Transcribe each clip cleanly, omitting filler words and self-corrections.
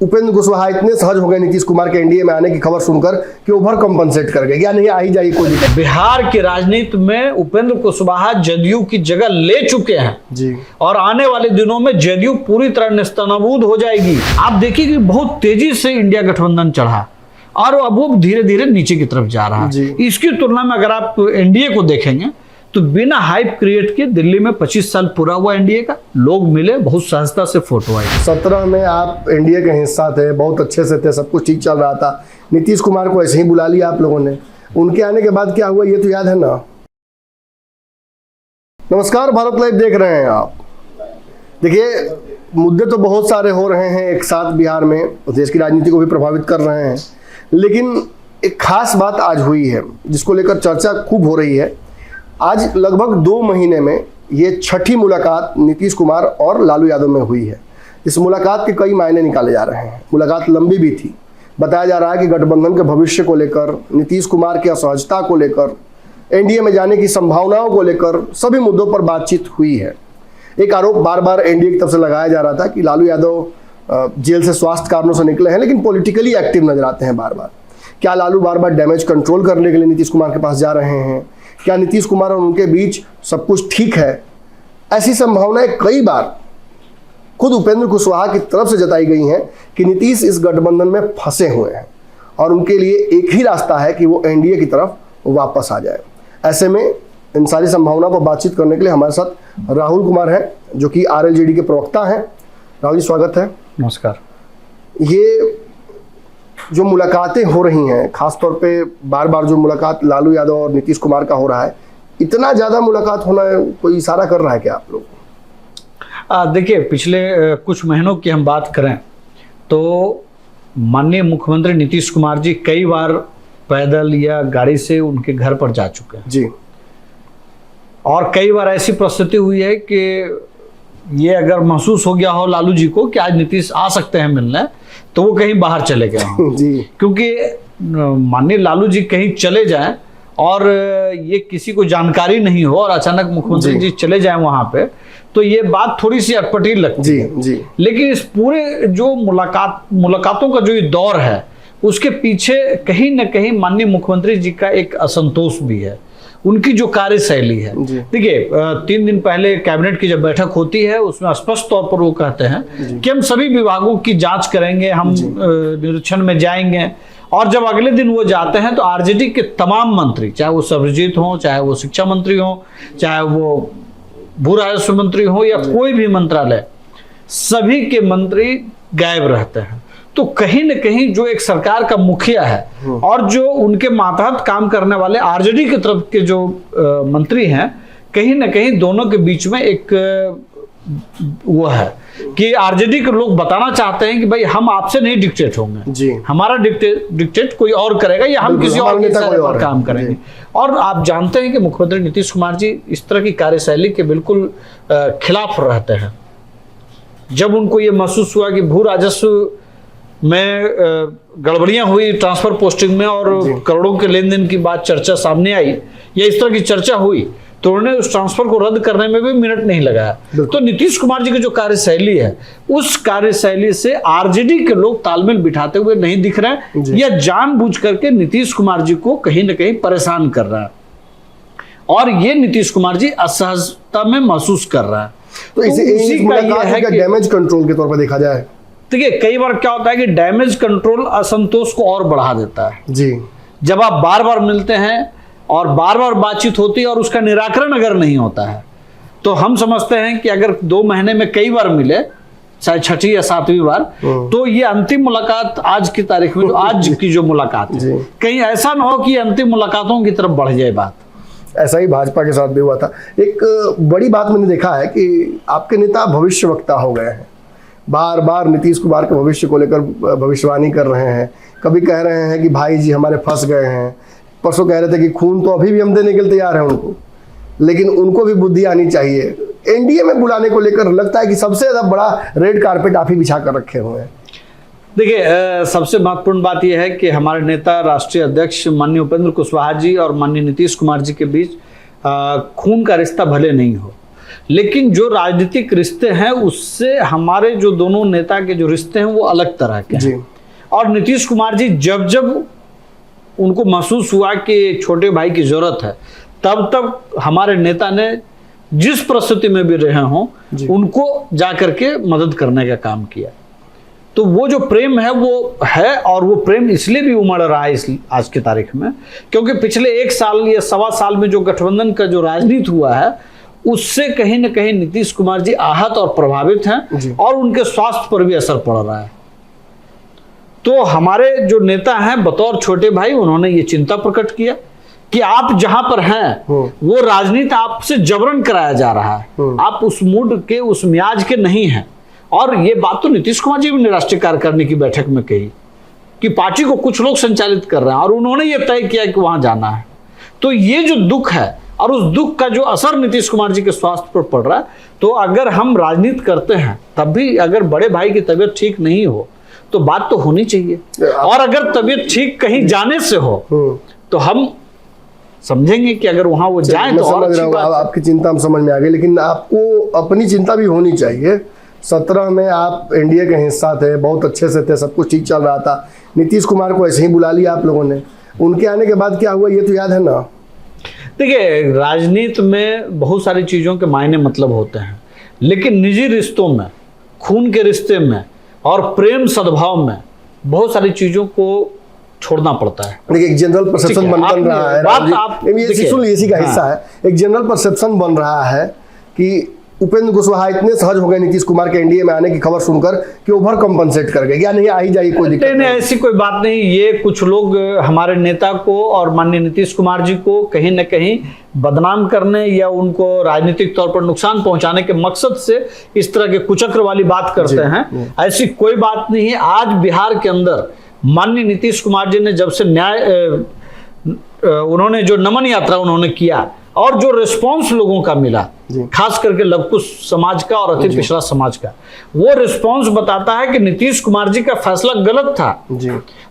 उपेंद्र कुशवाहा इतने सहज हो गए नीतीश कुमार के एनडीए में आने की खबर सुनकर कि ओवर कंपनसेट कर गए, या नहीं आ ही जाएगी कोई दिक्कत। बिहार की राजनीति में उपेंद्र कुशवाहा जदयू की जगह ले चुके हैं जी, और आने वाले दिनों में जदयू पूरी तरह नेस्तनाबूद हो जाएगी। आप देखिए कि बहुत तेजी से इंडिया गठबंधन चढ़ा और अब वो धीरे धीरे नीचे की तरफ जा रहा है। इसकी तुलना में अगर आप एनडीए को देखेंगे तो बिना हाइप क्रिएट किए दिल्ली में 25 साल पूरा हुआ एनडीए का, लोग मिले, बहुत सहजता से फोटो आई। 17 में आप एनडीए के हिस्सा थे, बहुत अच्छे से थे, सब कुछ ठीक चल रहा था। नीतीश कुमार को ऐसे ही बुला लिया आप लोगों ने, उनके आने के बाद क्या हुआ ये तो याद है ना। नमस्कार, भारत लाइव देख रहे हैं आप। देखिए, मुद्दे तो बहुत सारे हो रहे हैं एक साथ बिहार में, देश की राजनीति को भी प्रभावित कर रहे हैं, लेकिन एक खास बात आज हुई है जिसको लेकर चर्चा खूब हो रही है। आज लगभग 2 महीने में ये छठी मुलाकात नीतीश कुमार और लालू यादव में हुई है। इस मुलाकात के कई मायने निकाले जा रहे हैं। मुलाकात लंबी भी थी। बताया जा रहा है कि गठबंधन के भविष्य को लेकर, नीतीश कुमार की असहजता को लेकर, एनडीए में जाने की संभावनाओं को लेकर सभी मुद्दों पर बातचीत हुई है। एक आरोप बार बार एनडीए की तरफ से लगाया जा रहा था कि लालू यादव जेल से स्वास्थ्य कारणों से निकले हैं, लेकिन पॉलिटिकली एक्टिव नजर आते हैं बार बार। क्या लालू बार बार डैमेज कंट्रोल करने के लिए नीतीश कुमार के पास जा रहे हैं? क्या नीतीश कुमार और उनके बीच सब कुछ ठीक है? ऐसी संभावनाएं कई बार खुद उपेंद्र कुशवाहा की तरफ से जताई गई हैं कि नीतीश इस गठबंधन में फंसे हुए हैं और उनके लिए एक ही रास्ता है कि वो एनडीए की तरफ वापस आ जाए। ऐसे में इन सारी संभावनाओं पर बातचीत करने के लिए हमारे साथ राहुल कुमार हैं, जो कि आरएलजेडी के प्रवक्ता हैं। राहुल जी, स्वागत है। नमस्कार। ये जो मुलाकातें हो रही हैं, खासतौर पे बार बार जो मुलाकात लालू यादव और नीतीश कुमार का हो रहा है, इतना ज़्यादा मुलाकात होना कोई इशारा कर रहा है क्या आप लोग? देखिए, पिछले कुछ महीनों की हम बात करें तो माननीय मुख्यमंत्री नीतीश कुमार जी कई बार पैदल या गाड़ी से उनके घर पर जा चुके हैं जी, और कई बार ऐसी परिस्थिति हुई है कि ये अगर महसूस हो गया हो लालू जी को कि आज नीतीश आ सकते हैं मिलने, तो वो कहीं बाहर चले गए हों। जी, क्योंकि माननीय लालू जी कहीं चले जाएं और ये किसी को जानकारी नहीं हो और अचानक मुख्यमंत्री जी चले जाएं वहां पे, तो ये बात थोड़ी सी अटपटी लगती है। जी। लेकिन इस पूरे जो मुलाकातों का जो ये दौर है, उसके पीछे कहीं ना कहीं माननीय मुख्यमंत्री जी का एक असंतोष भी है, उनकी जो कार्यशैली है। देखिए, 3 दिन पहले कैबिनेट की जब बैठक होती है उसमें स्पष्ट तौर पर वो कहते हैं कि हम सभी विभागों की जांच करेंगे, हम निरीक्षण में जाएंगे, और जब अगले दिन वो जाते हैं तो आरजेडी के तमाम मंत्री, चाहे वो सर्वजीत हो, चाहे वो शिक्षा मंत्री हो, चाहे वो भू राजस्व मंत्री हो या कोई भी मंत्रालय, सभी के मंत्री गायब रहते हैं। तो कहीं न कहीं जो एक सरकार का मुखिया है और जो उनके मातहत काम करने वाले आरजेडी की तरफ के जो मंत्री हैं, कहीं न कहीं दोनों के बीच में एक वो है कि आरजेडी के लोग बताना चाहते हैं कि भाई हम आपसे नहीं डिक्टेट होंगे जी, हमारा डिक्टेट कोई और करेगा या हम किसी और नेता पर काम करेंगे। और आप जानते हैं कि मुख्यमंत्री नीतीश कुमार जी इस तरह की कार्यशैली के बिल्कुल खिलाफ रहते हैं। जब उनको ये महसूस हुआ कि भू राजस्व में गड़बड़ियां हुई ट्रांसफर पोस्टिंग में और करोड़ों के लेन देन की बात चर्चा सामने आई या इस तरह की चर्चा हुई, तो उन्होंने उस ट्रांसफर को रद्द करने में भी मिनट नहीं लगाया। तो नीतीश कुमार जी की जो कार्यशैली है, उस कार्यशैली से आरजेडी के लोग तालमेल बिठाते हुए नहीं दिख रहे हैं या जानबूझ करके नीतीश कुमार जी को कहीं ना कहीं परेशान कर रहा है, और ये नीतीश कुमार जी असहजता में महसूस कर रहा है। तो इसी का ये है कि डैमेज कंट्रोल के तौर पर देखा जाए, देखिए कई बार क्या होता है कि डैमेज कंट्रोल असंतोष को और बढ़ा देता है जी। जब आप बार बार मिलते हैं और बार बार बातचीत होती है और उसका निराकरण अगर नहीं होता है, तो हम समझते हैं कि अगर 2 महीने में कई बार मिले, चाहे 6ठी या 7वीं बार, तो ये अंतिम मुलाकात आज की तारीख में, आज की जो मुलाकात है, कहीं ऐसा ना हो कि अंतिम मुलाकातों की तरफ बढ़ जाए बात। ऐसा ही भाजपा के साथ भी हुआ था। एक बड़ी बात मैंने देखा है कि आपके नेता भविष्यवक्ता हो गए हैं, बार बार नीतीश कुमार के भविष्य को लेकर भविष्यवाणी कर रहे हैं। कभी कह रहे हैं कि भाई जी हमारे फंस गए हैं, परसों कह रहे थे कि खून तो अभी भी हम देने के लिए तैयार हैं उनको, लेकिन उनको भी बुद्धि आनी चाहिए। एनडीए में बुलाने को लेकर लगता है कि सबसे ज्यादा बड़ा रेड कारपेट आप ही बिछा कर रखे हुए हैं। देखिए, सबसे महत्वपूर्ण बात यह है कि हमारे नेता राष्ट्रीय अध्यक्ष माननीय उपेंद्र कुशवाहा जी और माननीय नीतीश कुमार जी के बीच खून का रिश्ता भले नहीं हो, लेकिन जो राजनीतिक रिश्ते हैं उससे हमारे जो दोनों नेता के जो रिश्ते हैं वो अलग तरह के हैं। और नीतीश कुमार जी जब जब उनको महसूस हुआ कि छोटे भाई की जरूरत है, तब तक हमारे नेता ने जिस परिस्थिति में भी रहे हों उनको जाकर के मदद करने का काम किया। तो वो जो प्रेम है वो है, और वो प्रेम इसलिए भी उमड़ रहा है इस आज की तारीख में क्योंकि पिछले 1 साल या 1.25 साल में जो गठबंधन का जो राजनीति हुआ है उससे कहीं ना कहीं नीतीश कुमार जी आहत और प्रभावित हैं और उनके स्वास्थ्य पर भी असर पड़ रहा है। तो हमारे जो नेता हैं बतौर छोटे भाई उन्होंने ये चिंता प्रकट किया कि आप जहां पर हैं वो राजनीति आपसे जबरन कराया जा रहा है, आप उस मूड के उस मियाज के नहीं हैं। और ये बात तो नीतीश कुमार जी भी राष्ट्रीय कार्यकारिणी की बैठक में कही कि पार्टी को कुछ लोग संचालित कर रहे हैं और उन्होंने ये तय किया कि वहां जाना है। तो ये जो दुख है और उस दुख का जो असर नीतीश कुमार जी के स्वास्थ्य पर पड़ रहा है, तो अगर हम राजनीति करते हैं तब भी अगर बड़े भाई की तबीयत ठीक नहीं हो तो बात तो होनी चाहिए, और अगर तबीयत ठीक कहीं जाने से हो तो हम समझेंगे कि अगर वहां वो जाए तो और अच्छी बात। आपकी चिंता हम समझ में आ गई, लेकिन आपको अपनी चिंता भी होनी चाहिए। 17 में आप एनडीए के हिस्सा थे, बहुत अच्छे से थे, सब कुछ ठीक चल रहा था। नीतीश कुमार को ऐसे ही बुला लिया आप लोगों ने, उनके आने के बाद क्या हुआ ये तो याद है ना। देखिए राजनीति में बहुत सारी चीजों के मायने मतलब होते हैं, लेकिन निजी रिश्तों में, खून के रिश्ते में और प्रेम सद्भाव में बहुत सारी चीजों को छोड़ना पड़ता है। देखिए एक जनरल परसेप्शन बन रहा है, इसी का हिस्सा है। एक जनरल परसेप्शन बन रहा है कि उपेंद्र कुशवाहा इतने सहज हो गए नीतीश कुमार के एनडीए में आने की खबर सुनकर कि ओवर कंपनसेट कर गए, या नहीं आ ही जाएगी कोई दिक्कत नहीं, ऐसी कोई बात नहीं। ये कुछ लोग हमारे नेता को और माननीय नीतीश कुमार जी को कहीं न कहीं बदनाम करने या उनको राजनीतिक तौर पर नुकसान पहुंचाने के मकसद से इस तरह के कुचक्र वाली बात करते हैं। ऐसी कोई बात नहीं है। आज बिहार के अंदर माननीय नीतीश कुमार जी ने जब से उन्होंने जो नमन यात्रा उन्होंने किया और जो रिस्पांस लोगों का मिला, खास करके लवकुश समाज का और अति पिछड़ा समाज का, वो रिस्पांस बताता है कि नीतीश कुमार जी का फैसला गलत था।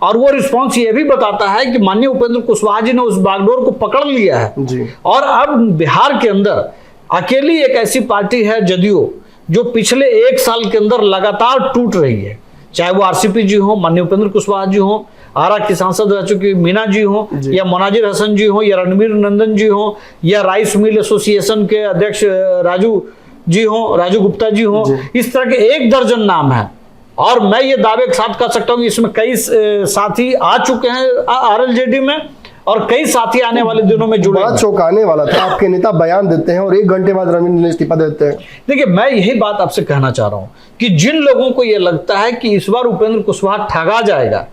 और वो रिस्पांस ये भी बताता है कि माननीय उपेंद्र कुशवाहा जी ने उस बागडोर को पकड़ लिया है। और अब बिहार के अंदर अकेली एक ऐसी पार्टी है जदयू जो पिछले 1 साल के अंदर लगातार टूट रही है, चाहे वो आरसीपी जी हो, माननीय उपेंद्र कुशवाहा जी हो, आरा की सांसद रह चुकी मीना जी हो, या मोनाजिर हसन जी हो, या रणवीर नंदन जी हो, या राइस मिल एसोसिएशन के अध्यक्ष राजू गुप्ता जी हो। इस तरह के 1 दर्जन नाम है। और मैं ये दावे के साथ कह सकता हूँ कि इसमें कई साथी आ चुके हैं आरएलजेडी में और कई साथी आने वाले दिनों में जुड़े। बड़ा चौंकाने वाला था, आपके नेता बयान देते हैं और 1 घंटे बाद रविंद्र ने इस्तीफा देते हैं। देखिए मैं यही बात आपसे कहना चाह रहा हूं कि जिन लोगों को यह लगता है कि इस बार उपेंद्र कुशवाहा ठगा जाएगा,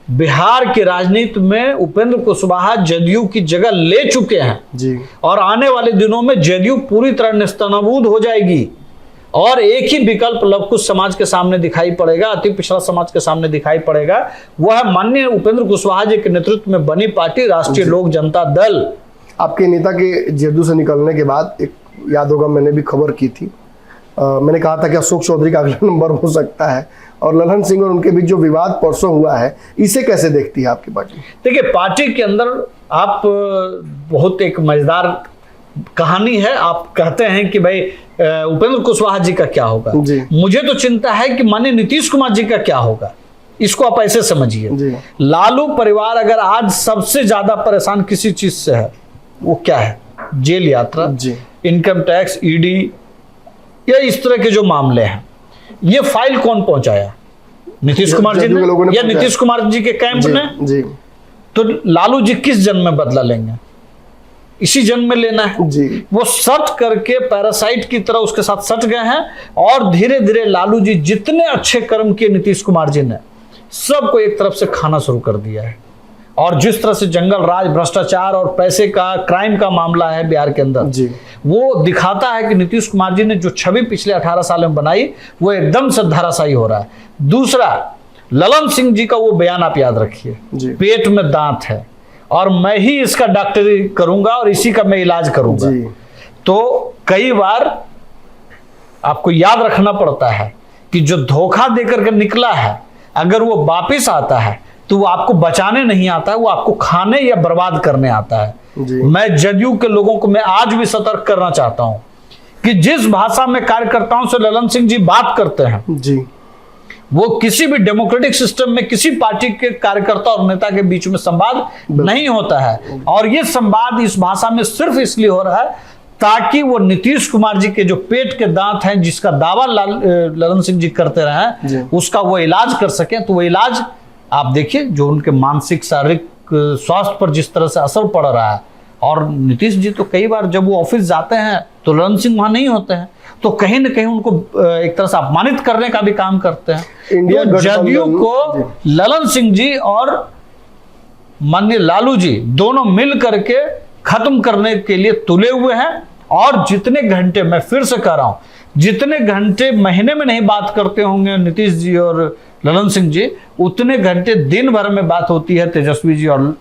बिहार की राजनीति में उपेंद्र कुशवाहा जदयू की जगह ले चुके हैं और आने वाले दिनों में जदयू पूरी तरह नेस्तनाबूद हो जाएगी और एक ही विकल्प लवकुश समाज के सामने दिखाई पड़ेगा, अति पिछड़ा समाज के सामने दिखाई पड़ेगा। वह माननीय उपेंद्र कुशवाहा जी के नेतृत्व में बनी पार्टी राष्ट्रीय लोक जनता दल। आपके नेता के जदयू से निकलने के बाद एक याद होगा मैंने भी खबर की थी, मैंने कहा था कि अशोक चौधरी का अगला नंबर हो सकता है, और ललन सिंह और उनके बीच जो विवाद परसों हुआ है, इसे कैसे देखती है आपकी पार्टी? देखिए पार्टी के अंदर आप बहुत एक मजेदार कहानी है। आप कहते हैं कि भाई उपेंद्र कुशवाहा जी का क्या होगा, मुझे तो चिंता है कि माननीय नीतीश कुमार जी का क्या होगा। इसको आप ऐसे समझिए, लालू परिवार अगर आज सबसे ज्यादा परेशान किसी चीज से है वो क्या है? जेल यात्रा, इनकम टैक्स, ईडी या इस तरह के जो मामले हैं, ये फाइल कौन पहुंचाया? नीतीश कुमार जी ने या नीतीश कुमार जी के कैंप ने? तो लालू जी किस जन्म में बदला लेंगे? इसी जन्म में लेना है। वो सट करके पैरासाइट की तरह उसके साथ सट गए हैं और धीरे धीरे लालू जी जितने अच्छे कर्म किए नीतीश कुमार जी ने सबको एक तरफ से खाना शुरू कर दिया है। और जिस तरह से जंगल राज, भ्रष्टाचार और पैसे का, क्राइम का मामला है बिहार के अंदर, वो दिखाता है कि नीतीश कुमार जी ने जो छवि पिछले 18 साल में बनाई वो एकदम से धराशायी हो रहा है। दूसरा, ललन सिंह जी का वो बयान आप याद रखिए, पेट में दांत है और मैं ही इसका डॉक्टरी करूंगा और इसी का मैं इलाज करूंगा। तो कई बार आपको याद रखना पड़ता है कि जो धोखा देकर के निकला है, अगर वो वापिस आता है तो वो आपको बचाने नहीं आता है, वो आपको खाने या बर्बाद करने आता है। मैं जदयू के लोगों को मैं आज भी सतर्क करना चाहता हूं कि जिस भाषा में कार्यकर्ताओं से ललन सिंह जी बात करते हैं जी, वो किसी भी डेमोक्रेटिक सिस्टम में किसी पार्टी के कार्यकर्ता और नेता के बीच में संवाद नहीं होता है। और ये संवाद इस भाषा में सिर्फ इसलिए हो रहा है ताकि वो नीतीश कुमार जी के जो पेट के दांत हैं, जिसका दावा ललन सिंह जी करते रहे, उसका वो इलाज कर सके। तो वो इलाज आप देखिए, जो उनके मानसिक शारीरिक स्वास्थ्य पर जिस तरह से असर पड़ रहा है। और नीतीश जी तो कई बार जब वो ऑफिस जाते हैं तो ललन सिंह वहां नहीं होते हैं, तो कहीं ना कहीं उनको एक तरह से अपमानित करने का भी काम करते हैं। इंडिया तो जदयू को ललन सिंह जी और माननीय लालू जी दोनों मिल करके खत्म करने के लिए तुले हुए हैं। और जितने घंटे, मैं फिर से कह रहा हूं, जितने घंटे महीने में नहीं बात करते होंगे नीतीश जी और ललन सिंह जी, उतने घंटे दिन भर में बात होती है तेजस्वी जी और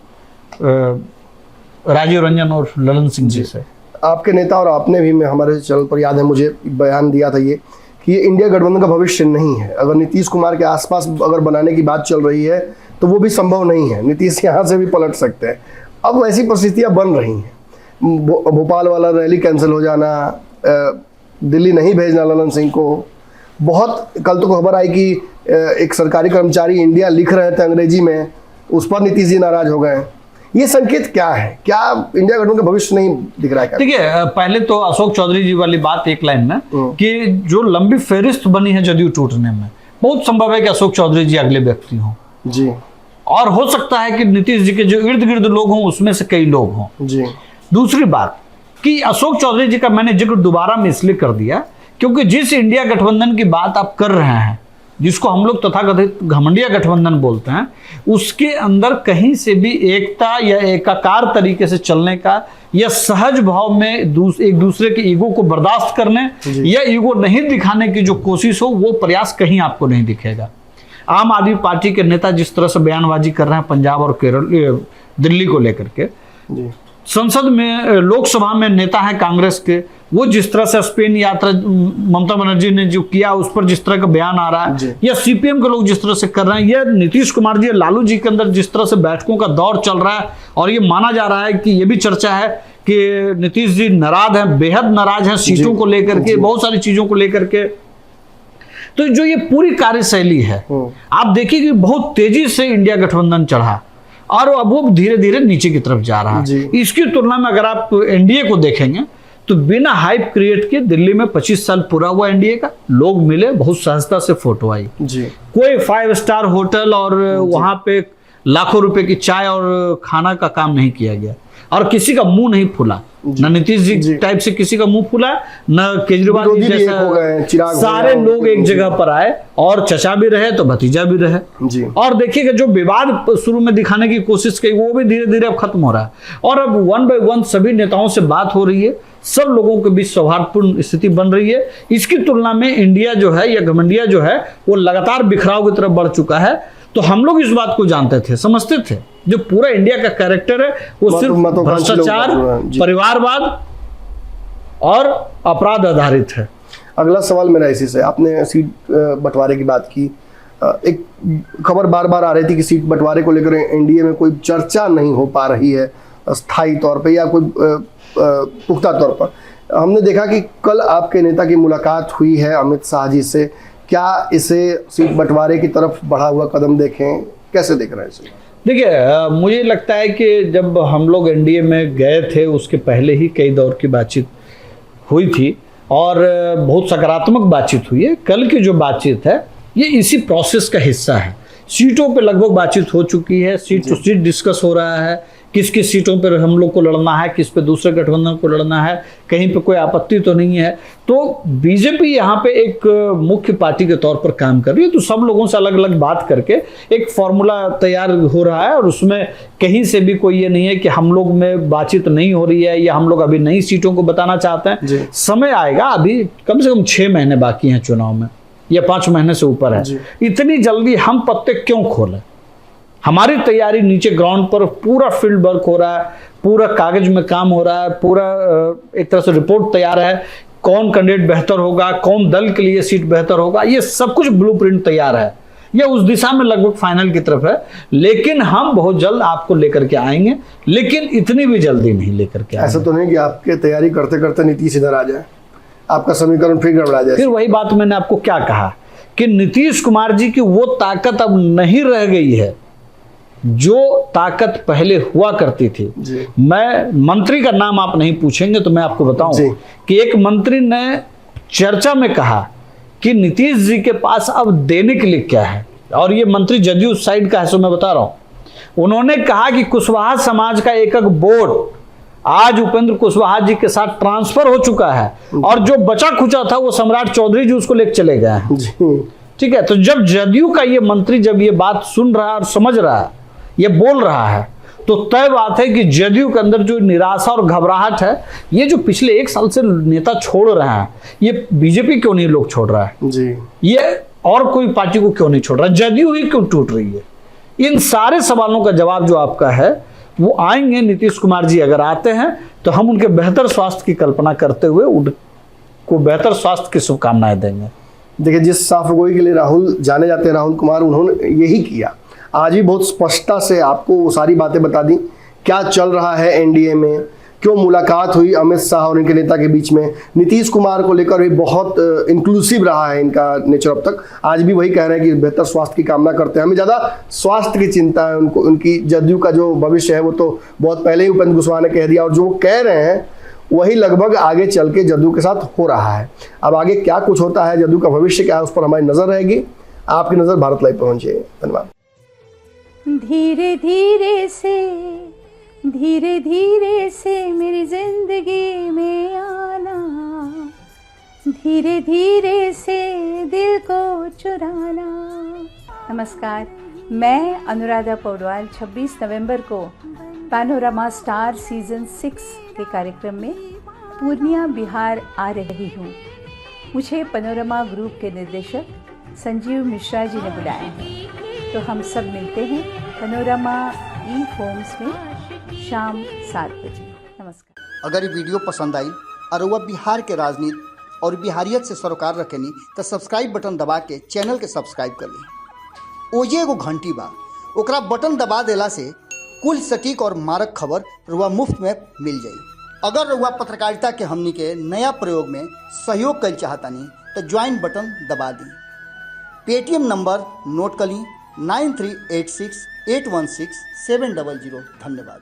राजीव रंजन और ललन सिंह जी से। आपके नेता और आपने भी, मैं हमारे चैनल पर याद है मुझे, बयान दिया था ये कि ये इंडिया गठबंधन का भविष्य नहीं है। अगर नीतीश कुमार के आसपास अगर बनाने की बात चल रही है तो वो भी संभव नहीं है, नीतीश यहाँ से भी पलट सकते हैं। अब ऐसी परिस्थितियाँ बन रही हैं, भोपाल वाला रैली कैंसिल हो जाना, दिल्ली नहीं भेजना ललन सिंह को। बहुत कल तो खबर आई कि एक सरकारी कर्मचारी इंडिया लिख रहे थे अंग्रेजी में, उस पर नीतीश जी नाराज हो गए। ये संकेत क्या है? क्या इंडिया गठबंधन का भविष्य नहीं दिख रहा है? देखिए, पहले तो अशोक चौधरी जी वाली बात एक लाइन में कि जो लंबी फेरिस्त बनी है जदयू टूटने में, बहुत संभव है कि अशोक चौधरी जी अगले व्यक्ति हों जी, और हो सकता है कि नीतीश जी के जो इर्द गिर्द लोग हों उसमें से कई लोग हों जी। दूसरी बात कि अशोक चौधरी जी का मैंने जिक्र दोबारा में इसलिए कर दिया क्योंकि जिस इंडिया गठबंधन की बात आप कर रहे हैं, जिसको हम लोग तथाकथित घमंडिया गठबंधन बोलते हैं, उसके अंदर कहीं से भी एकता या एकाकार तरीके से चलने का या सहज भाव में एक दूसरे के ईगो को बर्दाश्त करने या ईगो नहीं दिखाने की जो कोशिश हो, वो प्रयास कहीं आपको नहीं दिखेगा। आम आदमी पार्टी के नेता जिस तरह से बयानबाजी कर रहे हैं पंजाब और केरल, दिल्ली को लेकर के, संसद में, लोकसभा में नेता है कांग्रेस के, वो जिस तरह से स्पेन यात्रा ममता बनर्जी ने जो किया उस पर जिस तरह का बयान आ रहा है, या सीपीएम के लोग जिस तरह से कर रहे हैं, या नीतीश कुमार जी, लालू जी के अंदर जिस तरह से बैठकों का दौर चल रहा है, और ये माना जा रहा है कि ये भी चर्चा है कि नीतीश जी नाराज हैं, बेहद नाराज हैं सीटों को लेकर के, बहुत सारी चीजों को लेकर के। तो जो ये पूरी कार्यशैली है, आप देखिए कि बहुत तेजी से इंडिया गठबंधन चढ़ा और अब वो धीरे धीरे नीचे की तरफ जा रहा है। इसकी तुलना में अगर आप एनडीए को देखेंगे तो बिना हाइप क्रिएट किए दिल्ली में 25 साल पूरा हुआ एनडीए का, लोग मिले, बहुत सहजता से फोटो आई जी। कोई 5 स्टार होटल और वहां पे लाखों रुपए की चाय और खाना का काम नहीं किया गया, और किसी का मुंह नहीं फूला, न नीतीश जी टाइप से किसी का मुंह फूला, न केजरीवाल जी जैसा। सारे लोग एक जगह पर आए और चचा भी रहे तो भतीजा भी रहे जी। और देखिएगा जो विवाद शुरू में दिखाने की कोशिश की वो भी धीरे धीरे अब खत्म हो रहा है, और अब 1 by 1 सभी नेताओं से बात हो रही है, सब लोगों के बीच सौहार्दपूर्ण स्थिति बन रही है। इसकी तुलना में इंडिया जो है या घमंडिया जो है वो लगातार बिखराव की तरफ बढ़ चुका है। तो हम लोग इस बात को जानते थे, समझते थे, जो पूरा इंडिया का कैरेक्टर है वो सिर्फ भ्रष्टाचार, परिवारवाद और अपराध आधारित है। अगला सवाल मेरा इसी से, आपने सीट बंटवारे की बात की, एक खबर बार बार आ रही थी कि सीट बंटवारे को लेकर एनडीए में कोई चर्चा नहीं हो पा रही है स्थायी तौर पे या कोई पुख्ता तौर पर। हमने देखा कि कल आपके नेता की मुलाकात हुई है अमित शाह जी से, क्या इसे सीट बंटवारे की तरफ बढ़ा हुआ कदम देखें, कैसे देख रहे हैं इसे? देखिए, मुझे लगता है कि जब हम लोग एनडीए में गए थे उसके पहले ही कई दौर की बातचीत हुई थी और बहुत सकारात्मक बातचीत हुई है। कल की जो बातचीत है ये इसी प्रोसेस का हिस्सा है। सीटों पे लगभग बातचीत हो चुकी है, सीट टू सीट डिस्कस हो रहा है, किस किस सीटों पर हम लोग को लड़ना है, किस पे दूसरे गठबंधन को लड़ना है, कहीं पे कोई आपत्ति तो नहीं है। तो बीजेपी यहाँ पे एक मुख्य पार्टी के तौर पर काम कर रही है, तो सब लोगों से अलग अलग बात करके एक फॉर्मूला तैयार हो रहा है, और उसमें कहीं से भी कोई ये नहीं है कि हम लोग में बातचीत नहीं हो रही है या हम लोग अभी नई सीटों को बताना चाहते हैं। समय आएगा, अभी कम से कम 6 महीने बाकी हैं चुनाव में, या 5 महीने से ऊपर है। इतनी जल्दी हम पत्ते क्यों खोलें? हमारी तैयारी नीचे ग्राउंड पर पूरा फील्ड वर्क हो रहा है, पूरा कागज में काम हो रहा है, पूरा एक तरह से रिपोर्ट तैयार है, कौन कैंडिडेट बेहतर होगा, कौन दल के लिए सीट बेहतर होगा, ये सब कुछ ब्लूप्रिंट तैयार है, ये उस दिशा में लगभग फाइनल की तरफ है। लेकिन हम बहुत जल्द आपको लेकर के आएंगे, लेकिन इतनी भी जल्दी नहीं लेकर के आएंगे। ऐसा तो नहीं कि आपके तैयारी करते करते नीतीश इधर आ जाए? आपका समीकरण फिर गड़बड़ा जाए। फिर वही बात मैंने आपको क्या कहा कि नीतीश कुमार जी की वो ताकत अब नहीं रह गई है जो ताकत पहले हुआ करती थी। मैं मंत्री का नाम आप नहीं पूछेंगे तो मैं आपको बताऊं कि एक मंत्री ने चर्चा में कहा कि नीतीश जी के पास अब देने के लिए क्या है, और ये मंत्री जदयू साइड का है, सो मैं बता रहा हूं। उन्होंने कहा कि कुशवाहा समाज का एक बोर्ड आज उपेंद्र कुशवाहा जी के साथ ट्रांसफर हो चुका है, और जो बचा खुचा था वो सम्राट चौधरी जी उसको लेकर चले गए हैं। ठीक है, तो जब जदयू का ये मंत्री जब ये बात सुन रहा है और समझ रहा है, ये बोल रहा है, तो तय बात है कि जदयू के अंदर जो निराशा और घबराहट है, ये जो पिछले 1 साल से नेता छोड़ रहे हैं, ये बीजेपी क्यों नहीं लोग छोड़ रहा है जी, ये और कोई पार्टी को क्यों नहीं छोड़ रहा, जदयू ही क्यों टूट रही है? इन सारे सवालों का जवाब जो आपका है वो आएंगे। नीतीश कुमार जी अगर आते हैं तो हम उनके बेहतर स्वास्थ्य की कल्पना करते हुए उनको बेहतर स्वास्थ्य की शुभकामनाएं देंगे। देखिए, जिस साफगोई के लिए राहुल जाने जाते हैं, राहुल कुमार, उन्होंने यही किया। आज भी बहुत स्पष्टता से आपको वो सारी बातें बता दी, क्या चल रहा है एनडीए में, क्यों मुलाकात हुई अमित शाह और इनके नेता के बीच में। नीतीश कुमार को लेकर भी बहुत इंक्लूसिव रहा है इनका नेचर अब तक। आज भी वही कह रहे हैं कि बेहतर स्वास्थ्य की कामना करते हैं, हमें ज़्यादा स्वास्थ्य की चिंता है उनको। उनकी जदयू का जो भविष्य है वो तो बहुत पहले ही उपेंद्र कुशवाहा ने कह दिया, और जो वो कह रहे हैं वही लगभग आगे चल के जदयू के साथ हो रहा है। अब आगे क्या कुछ होता है, जदयू का भविष्य क्या है, उस पर हमारी नज़र रहेगी। आपकी नज़र भारत लाइव पर होनी चाहिए। धन्यवाद। धीरे धीरे से मेरी जिंदगी में आना, धीरे धीरे से दिल को चुराना। नमस्कार, मैं अनुराधा पौडवाल 26 नवंबर को पैनोरामा स्टार सीजन 6 के कार्यक्रम में पूर्णिया बिहार आ रही हूँ। मुझे पैनोरामा ग्रुप के निर्देशक संजीव मिश्रा जी ने बुलाया है, तो हम सब मिलते हैं पैनोरामा ई होम्स में शाम 7 बजे। नमस्कार। अगर ये वीडियो पसंद आई और वह बिहार के राजनीति और बिहारियत से सरोकार रखेनी तो सब्सक्राइब बटन दबा के चैनल के सब्सक्राइब कर ली। ओजे एगो घंटी बा, ओकरा बटन दबा देला से कुल सटीक और मारक खबर रुआ मुफ्त में मिल जाई। अगर रुआ पत्रकारिता के हमनी के नया प्रयोग में सहयोग कर चाहतानी तो ज्वाइन बटन दबा दी। पेटीएम नंबर नोट कर ली 9386 816 700। धन्यवाद।